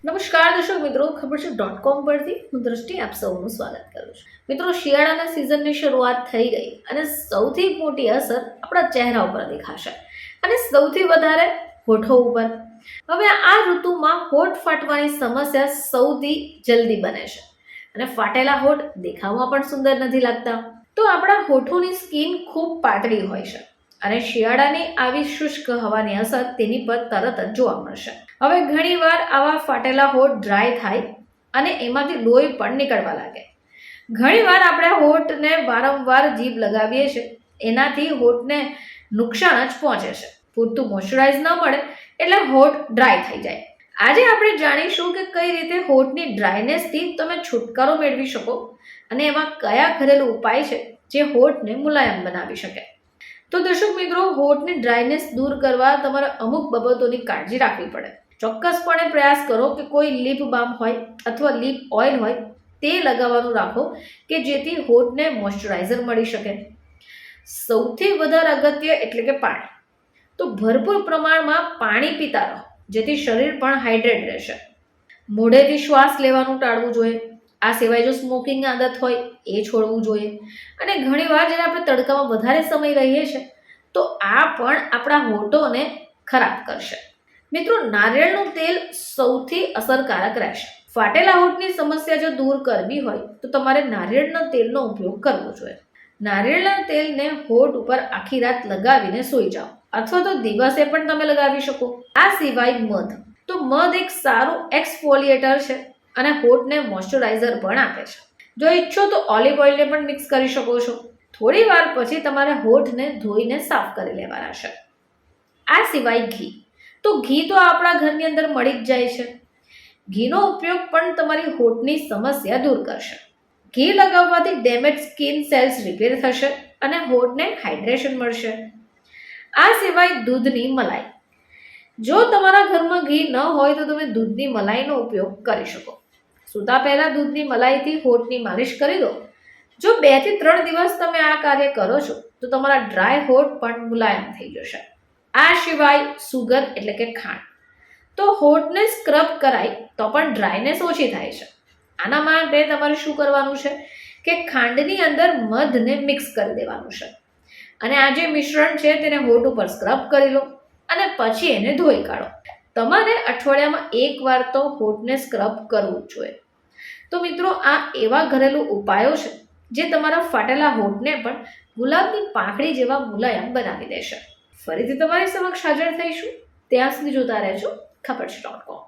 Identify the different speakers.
Speaker 1: નમસ્કાર દર્શક મિત્રો, ખબર છે .com પરથી હું દ્રષ્ટિ આપ સૌનું સ્વાગત કરું છું. મિત્રો, શિયાળાના સિઝનની શરૂઆત થઈ ગઈ અને સૌથી મોટી અસર આપણા ચહેરા ઉપર દેખાશે અને સૌથી વધારે હોઠો ઉપર. હવે આ ઋતુમાં હોઠ ફાટવાની સમસ્યા સૌથી જલ્દી બને છે અને ફાટેલા હોઠ દેખાવમાં પણ સુંદર નથી લાગતા. તો આપણા હોઠોની સ્કિન ખૂબ પાતળી હોય છે અને શિયાળાની આવી શુષ્ક હવાની અસર તેની પર તરત જ જોવા મળશે. હવે ઘણીવાર આવા ફાટેલા હોઠ ડ્રાય થાય અને એમાંથી લોહી પણ નીકળવા લાગે. ઘણીવાર આપણે હોઠને વારંવાર જીભ લગાવીએ છીએ, એનાથી હોઠને નુકસાન જ પહોંચે છે. પૂરતું મોઇશ્ચરાઇઝ ન મળે એટલે હોઠ ડ્રાય થઈ જાય. આજે આપણે જાણીશું કે કઈ રીતે હોઠની ડ્રાયનેસથી તમે છુટકારો મેળવી શકો અને એમાં કયા ઘરેલું ઉપાય છે જે હોઠને મુલાયમ બનાવી શકે. તો દર્શક મિત્રો, હોઠની ડ્રાયનેસ દૂર કરવા તમારે અમુક બાબતોની કાળજી રાખવી પડે. ચોક્કસપણે પ્રયાસ કરો કે કોઈ લિપ બામ હોય અથવા લિપ ઓઇલ હોય તે લગાવવાનું રાખો કે જેથી હોઠને મોઇશ્ચરાઇઝર મળી શકે. સૌથી વધારે અગત્ય એટલે કે પાણી. તો ભરપૂર પ્રમાણમાં પાણી પીતા રહો જેથી શરીર પણ હાઇડ્રેટ રહેશે. મોઢેથી શ્વાસ લેવાનું ટાળવું જોઈએ. આ સિવાય જો સ્મોકિંગની આદત હોય એ છોડવું જોઈએ. અને ઘણીવાર જ્યારે આપણે તડકામાં વધારે સમય રહીએ છીએ તો આ પણ આપણા હોઠોને ખરાબ કરશે. મિત્રો, નારિયેળનું તેલ સૌથી અસરકારક રહેશે. ફાટેલા હોઠની સમસ્યા જો દૂર કરવી હોય તો તમારે નારિયેળના તેલનો ઉપયોગ કરવો જોઈએ. નારિયેળના તેલને હોઠ ઉપર આખી રાત લગાવીને સૂઈ જાઓ અથવા તો દિવસે પણ તમે લગાવી શકો. આ સિવાય મધ. તો મધ એક સારું એક્સફોલિએટર છે અને હોઠને મોઇશ્ચરાઇઝર પણ આપે છે. જો ઈચ્છો તો ઓલિવ ઓઇલને પણ મિક્સ કરી શકો છો. થોડી વાર પછી તમારે હોઠને ધોઈને સાફ કરી લેવાના છે. આ સિવાય ઘી. તો ઘી તો આપણા ઘરની અંદર મળી જ જાય છે. ઘીનો ઉપયોગ પણ તમારી હોઠની સમસ્યા દૂર કરશે. ઘી લગાવવાથી ડેમેજ સ્કિન સેલ્સ રિપેર થશે અને હોઠને હાઇડ્રેશન મળશે. આ સિવાય દૂધની મલાઈ. જો તમારા ઘરમાં ઘી ન હોય તો તમે દૂધની મલાઈનો ઉપયોગ કરી શકો. સૂતા પહેલા દૂધની મલાઈથી હોઠની માલિશ કરી દો. જો 2 થી 3 દિવસ તમે આ કાર્ય કરો છો તો તમારા ડ્રાય હોઠ પણ મુલાયમ થઈ જશે. આ સિવાય સુગર એટલે કે ખાંડ. તો હોઠને સ્ક્રબ કરાય તો પણ ડ્રાયનેસ ઓછી થાય છે. આના માટે તમારે શું કરવાનું છે કે ખાંડની અંદર મધને મિક્સ કરી દેવાનું છે અને આ જે મિશ્રણ છે તેને હોઠ ઉપર સ્ક્રબ કરી લો અને પછી એને ધોઈ કાઢો. તમારે અઠવાડિયામાં 1 વાર તો હોઠને સ્ક્રબ કરવું જ જોઈએ. તો મિત્રો, આ એવા ઘરેલું ઉપાયો છે જે તમારા ફાટેલા હોઠને પણ ગુલાબની પાંખડી જેવા મુલાયમ બનાવી દેશે. ફરીથી તમારી સમક્ષ હાજર થઈશું. ત્યાં સુધી જોતા રહેજો ખબર છે .com.